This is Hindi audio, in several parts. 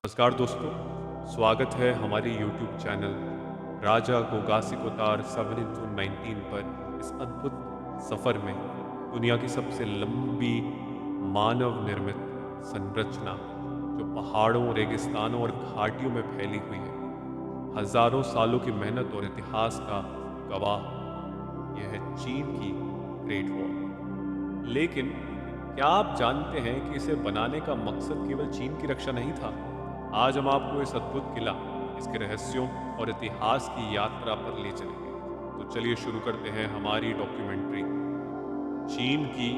नमस्कार दोस्तों, स्वागत है हमारे YouTube चैनल राजा गोगासी कोतार 7 into 19 पर इस अद्भुत सफ़र में दुनिया की सबसे लंबी मानव निर्मित संरचना जो पहाड़ों, रेगिस्तानों और घाटियों में फैली हुई है, हजारों सालों की मेहनत और इतिहास का गवाह। यह है चीन की ग्रेट वॉल। लेकिन क्या आप जानते हैं कि इसे बनाने का मकसद केवल चीन की रक्षा नहीं था? आज हम आपको इस अद्भुत किला, इसके रहस्यों और इतिहास की यात्रा पर ले चलेंगे। तो चलिए शुरू करते हैं हमारी डॉक्यूमेंट्री चीन की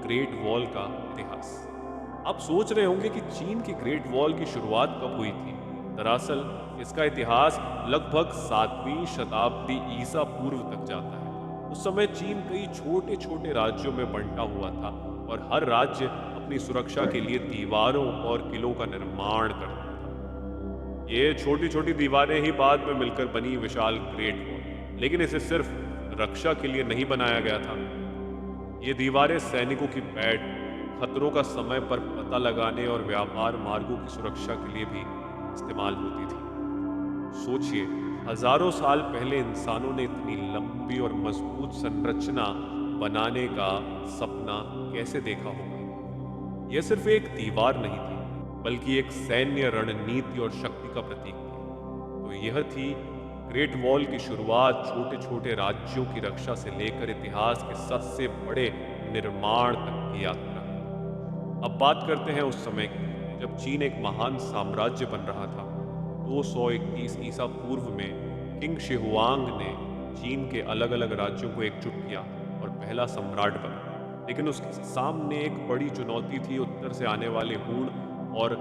ग्रेट वॉल का इतिहास। आप सोच रहे होंगे कि चीन की ग्रेट वॉल की शुरुआत कब हुई थी। दरअसल इसका इतिहास लगभग 7वीं शताब्दी ईसा पूर्व तक जाता है। उस समय चीन कई छोटे छोटे राज्यों में बंटा हुआ था और हर राज्य अपनी सुरक्षा के लिए दीवारों और किलों का निर्माण करता था। ये छोटी छोटी दीवारें ही बाद में मिलकर बनी विशाल ग्रेट वॉल, लेकिन इसे सिर्फ रक्षा के लिए नहीं बनाया गया था। ये दीवारें सैनिकों की पैठ, खतरों का समय पर पता लगाने और व्यापार मार्गों की सुरक्षा के लिए भी इस्तेमाल होती थी। सोचिए, हजारों साल पहले इंसानों ने इतनी लंबी और मजबूत संरचना बनाने का सपना कैसे देखा होगा। यह सिर्फ एक दीवार नहीं थी, बल्कि एक सैन्य रणनीति और शक्ति का प्रतीक थी। तो यह थी ग्रेट वॉल की शुरुआत, छोटे छोटे राज्यों की रक्षा से लेकर इतिहास के सबसे बड़े निर्माण तक की यात्रा। अब बात करते हैं उस समय की, जब चीन एक महान साम्राज्य बन रहा था। 231 ईसा पूर्व में किंग शिहुआंग ने चीन के अलग अलग राज्यों को एकजुट किया और पहला सम्राट बना। लेकिन उसके सामने एक बड़ी चुनौती थी, उत्तर से आने वाले हूण और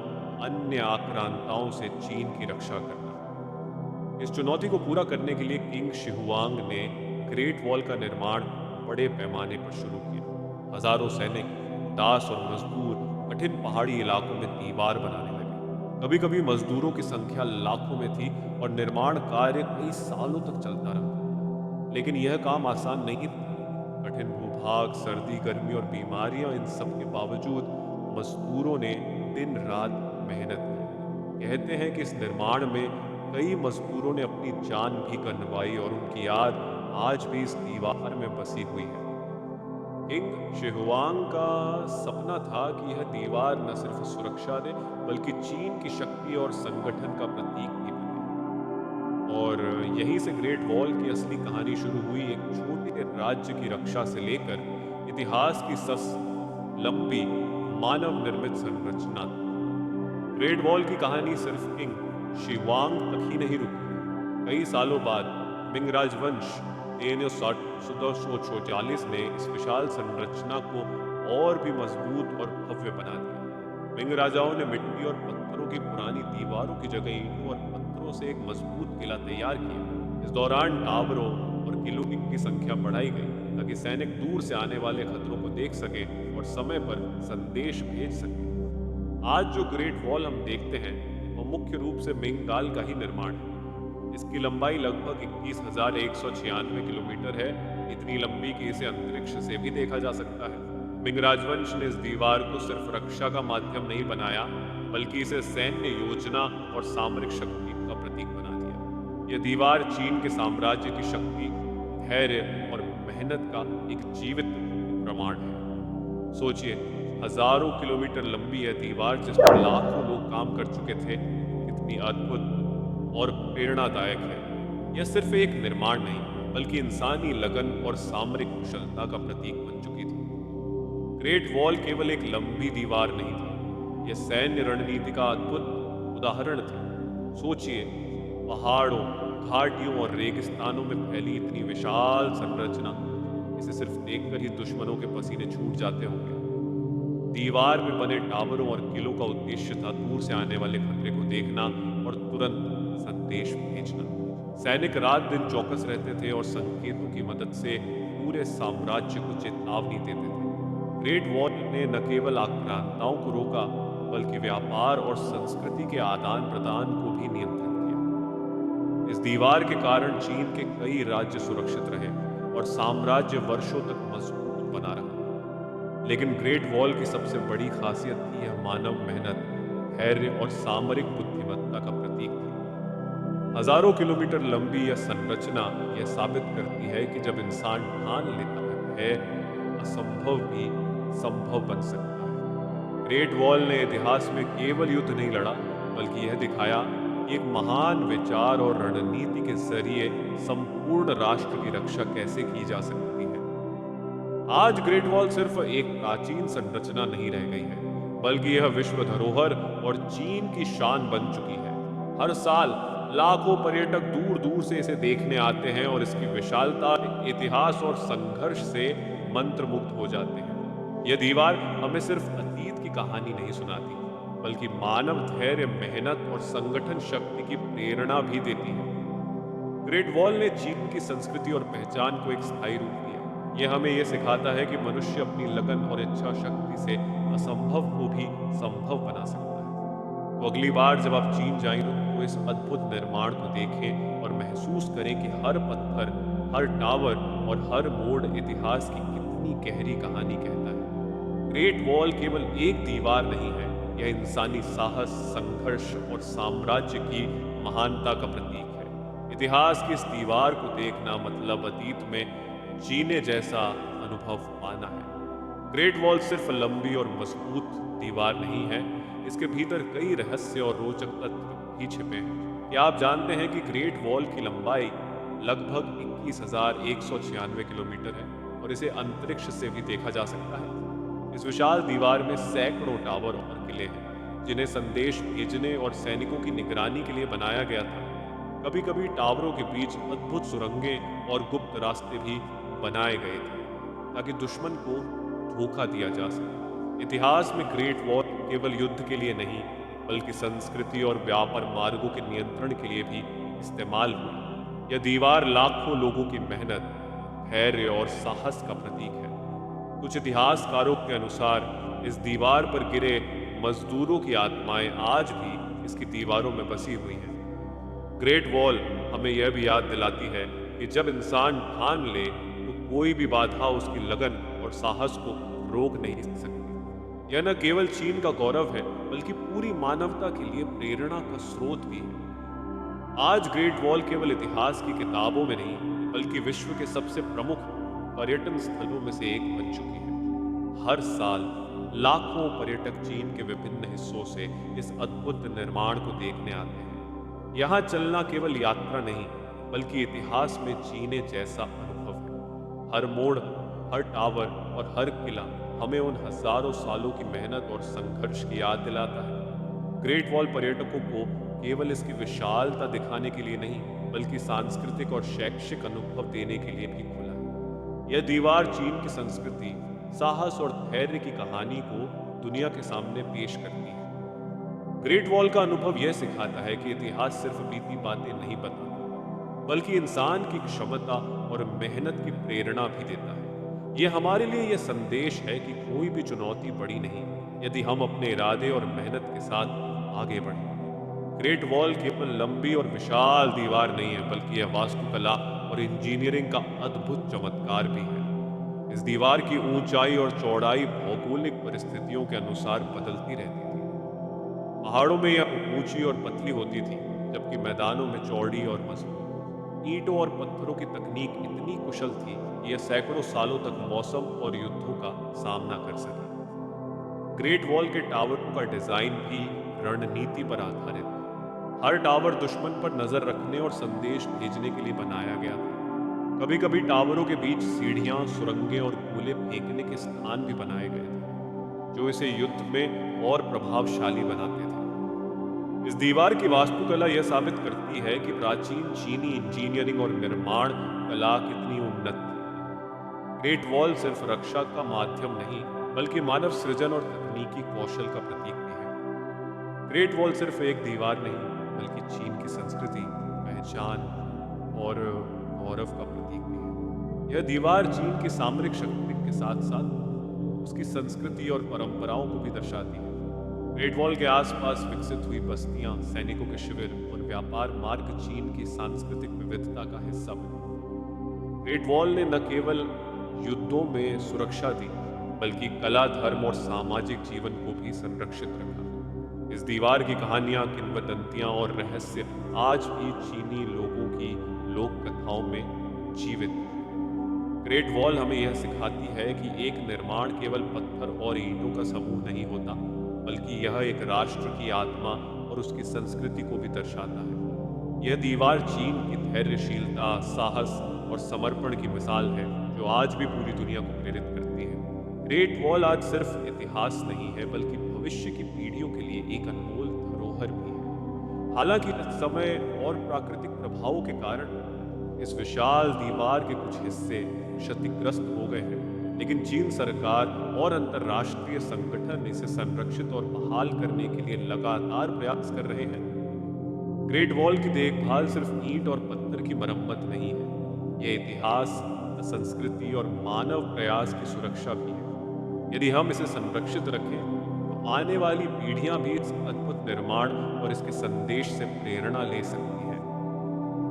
अन्य आक्रांताओं से चीन की रक्षा करना। इस चुनौती को पूरा करने के लिए किंग शिहुआंग ने ग्रेट वॉल का निर्माण बड़े पैमाने पर शुरू किया। हजारों सैनिक, दास और मजदूर कठिन पहाड़ी इलाकों में दीवार बनाने लगे। कभी कभी मजदूरों की संख्या लाखों में थी और निर्माण कार्य कई सालों तक चलता रहा। लेकिन यह काम आसान नहीं था। कठिन भूभाग, सर्दी, गर्मी और बीमारियां, इन सब के बावजूद मजदूरों ने दिन रात मेहनत की। कहते हैं कि इस निर्माण में कई मजदूरों ने अपनी जान भी गंवाई और उनकी याद आज भी इस दीवार में बसी हुई है। किंग शिहुआंग का सपना था कि यह दीवार न सिर्फ सुरक्षा दे, बल्कि चीन की शक्ति और संगठन का प्रतीक भी बने। और यहीं से ग्रेट वॉल की असली कहानी शुरू हुई, एक छोटे राज्य की रक्षा से लेकर इतिहास की लंबी मानव निर्मित संरचना। ग्रेट वॉल की कहानी सिर्फ किंग शिवांग तक ही नहीं रुकी। कई सालों बाद मिंग राजवंश 1340 ने इस विशाल संरचना को और भी मजबूत और भव्य बना दिया। मिंग राजाओं ने मिट्टी और पत्थरों की पुरानी दीवारों की जगह ईंटों और पत्थरों से एक मजबूत किला तैयार किया। इस दौरान टावरों और किलों की संख्या बढ़ाई गई ताकि सैनिक दूर से आने वाले खतरों को देख सके और समय पर संदेश भेज सके। आज जो ग्रेट वॉल हम देखते हैं वो मुख्य रूप से मिंग काल का ही निर्माण है। इसकी लंबाई लगभग 21,196 किलोमीटर है, इतनी लंबी कि इसे अंतरिक्ष से भी देखा जा सकता है। मिंग राजवंश ने इस दीवार को सिर्फ रक्षा का माध्यम नहीं बनाया, बल्कि इसे सैन्य योजना और सामरिक शक्ति का प्रतीक बना दिया। यह दीवार चीन के साम्राज्य की शक्ति, धैर्य और मेहनत का एक जीवित प्रमाण है। सोचिए, हजारों किलोमीटर लंबी यह दीवार जिस पर लाखों लोग काम कर चुके थे, कितनी अद्भुत और प्रेरणादायक है। यह सिर्फ एक निर्माण नहीं, बल्कि इंसानी लगन और सामरिक कुशलता का प्रतीक बन चुकी थी। ग्रेट वॉल केवल एक लंबी दीवार नहीं थी, यह सैन्य रणनीति का अद्भुत उदाहरण थी। सोचिए, पहाड़ों, घाटियों और रेगिस्तानों में फैली इतनी विशाल संरचना, इसे सिर्फ देखकर ही दुश्मनों के पसीने छूट जाते होंगे। दीवार में बने टावरों और किलों का उद्देश्य था दूर से आने वाले खतरे को देखना और तुरंत संदेश भेजना। सैनिक रात दिन चौकस रहते थे और संकेतों की मदद से पूरे साम्राज्य को चेतावनी देते थे। ग्रेट वॉल ने न केवल आक्रांताओं को रोका, बल्कि व्यापार और संस्कृति के आदान प्रदान को भी नियंत्रित किया। इस दीवार के कारण चीन के कई राज्य सुरक्षित रहे और साम्राज्य वर्षों तक मजबूत बना रहा। लेकिन ग्रेट वॉल की सबसे बड़ी खासियत थी यह मानव मेहनत, धैर्य और सामरिक बुद्धि बुद्धिमत्ता का प्रतीक थी। हजारों किलोमीटर लंबी यह संरचना यह साबित करती है कि जब इंसान ठान लेता है असंभव भी संभव बन सकता है। ग्रेट वॉल ने इतिहास में केवल युद्ध नहीं लड़ा, बल्कि यह दिखाया कि एक महान विचार और रणनीति के जरिए संपूर्ण राष्ट्र की रक्षा कैसे की जा सकती है। आज ग्रेट वॉल सिर्फ एक प्राचीन संरचना नहीं रह गई है, बल्कि यह विश्व धरोहर और चीन की शान बन चुकी है। हर साल लाखों पर्यटक दूर दूर से इसे देखने आते हैं और इसकी विशालता, इतिहास और संघर्ष से मंत्रमुग्ध हो जाते हैं। यह दीवार हमें सिर्फ अतीत की कहानी नहीं सुनाती, बल्कि मानव धैर्य, मेहनत और संगठन शक्ति की प्रेरणा भी देती है। ग्रेट वॉल ने चीन की संस्कृति और पहचान को एक स्थायी रूप दिया। यह हमें यह सिखाता है कि मनुष्य अपनी लगन और इच्छा शक्ति से असंभव को भी संभव बना सकता है। तो अगली बार जब आप चीन जाएं तो इस अद्भुत निर्माण को देखें और महसूस करें कि हर पत्थर, हर टावर और हर मोड़ इतिहास की कितनी गहरी कहानी कहता है। ग्रेट वॉल केवल एक दीवार नहीं है, यह इंसानी साहस, संघर्ष और साम्राज्य की महानता का प्रतीक है। इतिहास की इस दीवार को देखना मतलब अतीत में जीने जैसा अनुभव पाना है। ग्रेट वॉल सिर्फ लंबी और मजबूत दीवार नहीं है, इसके भीतर कई रहस्य और रोचक तत्व भी छिपे हैं। क्या आप जानते हैं कि ग्रेट वॉल की लंबाई लगभग 21,196 किलोमीटर है और इसे अंतरिक्ष से भी देखा जा सकता है। इस विशाल दीवार में सैकड़ों टावर और किले हैं, जिन्हें संदेश भेजने और सैनिकों की निगरानी के लिए बनाया गया था। कभी कभी टावरों के बीच अद्भुत सुरंगें और गुप्त रास्ते भी बनाए गए थे, ताकि दुश्मन को धोखा दिया जा सके। इतिहास में ग्रेट वॉल केवल युद्ध के लिए नहीं, बल्कि संस्कृति और व्यापार मार्गों के नियंत्रण के लिए भी इस्तेमाल हुई। यह दीवार लाखों लोगों की मेहनत, धैर्य और साहस का प्रतीक है। कुछ इतिहासकारों के अनुसार इस दीवार पर गिरे मजदूरों की आत्माएं आज भी इसकी दीवारों में बसी हुई हैं। ग्रेट वॉल हमें यह भी याद दिलाती है कि जब इंसान ठान ले तो कोई भी बाधा उसकी लगन और साहस को रोक नहीं सकती। यह न केवल चीन का गौरव है, बल्कि पूरी मानवता के लिए प्रेरणा का स्रोत भी है। आज ग्रेट वॉल केवल इतिहास की किताबों में नहीं, बल्कि विश्व के सबसे प्रमुख पर्यटन स्थलों में से एक बन चुकी है। हर साल लाखों पर्यटक चीन के विभिन्न हिस्सों से इस अद्भुत निर्माण को देखने आते हैं। यहाँ चलना केवल यात्रा नहीं, बल्कि इतिहास में जीने जैसा अनुभव है। हर मोड़, हर टावर और हर किला हमें उन हजारों सालों की मेहनत और संघर्ष की याद दिलाता है। ग्रेट वॉल पर्यटकों को केवल इसकी विशालता दिखाने के लिए नहीं, बल्कि सांस्कृतिक और शैक्षिक अनुभव देने के लिए भी खुला है। यह दीवार चीन की संस्कृति, साहस और धैर्य की कहानी को दुनिया के सामने पेश करती है। ग्रेट वॉल का अनुभव यह सिखाता है कि इतिहास सिर्फ बीती बातें नहीं बताता, बल्कि इंसान की क्षमता और मेहनत की प्रेरणा भी देता है। यह हमारे लिए यह संदेश है कि कोई भी चुनौती बड़ी नहीं, यदि हम अपने इरादे और मेहनत के साथ आगे बढ़ें। ग्रेट वॉल केवल लंबी और विशाल दीवार नहीं है, बल्कि यह वास्तुकला और इंजीनियरिंग का अद्भुत चमत्कार भी है। इस दीवार की ऊंचाई और चौड़ाई भौगोलिक परिस्थितियों के अनुसार बदलती रहती थी। पहाड़ों में यह ऊंची और पतली होती थी, जबकि मैदानों में चौड़ी और मजबूत। ईंटों और पत्थरों की तकनीक इतनी कुशल थी कि यह सैकड़ों सालों तक मौसम और युद्धों का सामना कर सके। ग्रेट वॉल के टावरों का डिजाइन भी रणनीति पर आधारित था। हर टावर दुश्मन पर नजर रखने और संदेश भेजने के लिए बनाया गया था। कभी कभी टावरों के बीच सीढ़ियां, सुरंगें और गोले फेंकने के स्थान भी बनाए गए थे, जो इसे युद्ध में और प्रभावशाली बनाते थे। इस दीवार की वास्तुकला यह साबित करती है कि प्राचीन चीनी इंजीनियरिंग और निर्माण कला कितनी उन्नत थी। ग्रेट वॉल सिर्फ रक्षा का माध्यम नहीं, बल्कि मानव सृजन और तकनीकी कौशल का प्रतीक भी है। ग्रेट वॉल सिर्फ एक दीवार नहीं, बल्कि चीन की संस्कृति, पहचान और गौरव का प्रतीक भी है। यह दीवार चीन की सामरिक शक्ति के साथ साथ उसकी संस्कृति और परंपराओं को भी दर्शाती है। ग्रेट वॉल के आसपास विकसित हुई बस्तियां, सैनिकों के शिविर और व्यापार मार्ग चीन की सांस्कृतिक विविधता का हिस्सा बने। ग्रेट वॉल ने न केवल युद्धों में सुरक्षा दी, बल्कि कला, धर्म और सामाजिक जीवन को भी संरक्षित रखा। इस दीवार की कहानियां, किंवदंतियां और रहस्य आज भी चीनी लोगों की लोक कथाओं में जीवित हैं। ग्रेट वॉल हमें यह सिखाती है कि एक निर्माण केवल पत्थर और ईंटों का समूह नहीं होता, बल्कि यह एक राष्ट्र की आत्मा और उसकी संस्कृति को भी दर्शाता है। यह दीवार चीन की धैर्यशीलता, साहस और समर्पण की मिसाल है, जो आज भी पूरी दुनिया को प्रेरित करती है। ग्रेट वॉल आज सिर्फ इतिहास नहीं है, बल्कि भविष्य की पीढ़ियों के लिए एक अनमोल धरोहर भी है। हालांकि समय और प्राकृतिक प्रभावों के कारण इस विशाल दीवार के कुछ हिस्से क्षतिग्रस्त हो गए हैं, लेकिन चीन सरकार और अंतर्राष्ट्रीय संगठन इसे संरक्षित और बहाल करने के लिए लगातार प्रयास कर रहे हैं। ग्रेट वॉल की देखभाल सिर्फ ईंट और पत्थर की मरम्मत नहीं है, यह इतिहास, संस्कृति और मानव प्रयास की सुरक्षा भी है। यदि हम इसे संरक्षित रखें, तो आने वाली पीढ़ियां भी इस अद्भुत निर्माण और इसके संदेश से प्रेरणा ले सकती हैं।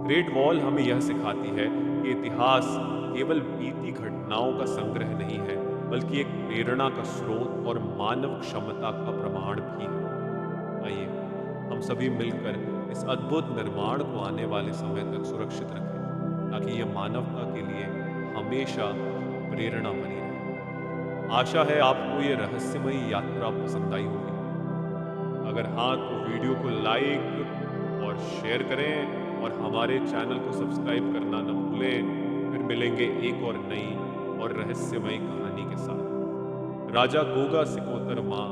ग्रेट वॉल हमें यह सिखाती है कि इतिहास केवल बीती घटनाओं का संग्रह नहीं है, बल्कि एक प्रेरणा का स्रोत और मानव क्षमता का प्रमाण भी है। आइए हम सभी मिलकर इस अद्भुत निर्माण को आने वाले समय तक सुरक्षित रखें, ताकि यह मानवता के लिए हमेशा प्रेरणा बनी रहे। आशा है आपको ये रहस्यमयी यात्रा पसंद आई होगी। अगर हाँ, तो वीडियो को लाइक और शेयर करें और हमारे चैनल को सब्सक्राइब करना न भूलें। फिर मिलेंगे एक और नई और रहस्यमयी कहानी के साथ। राजा गोगा सिकोतर माँ।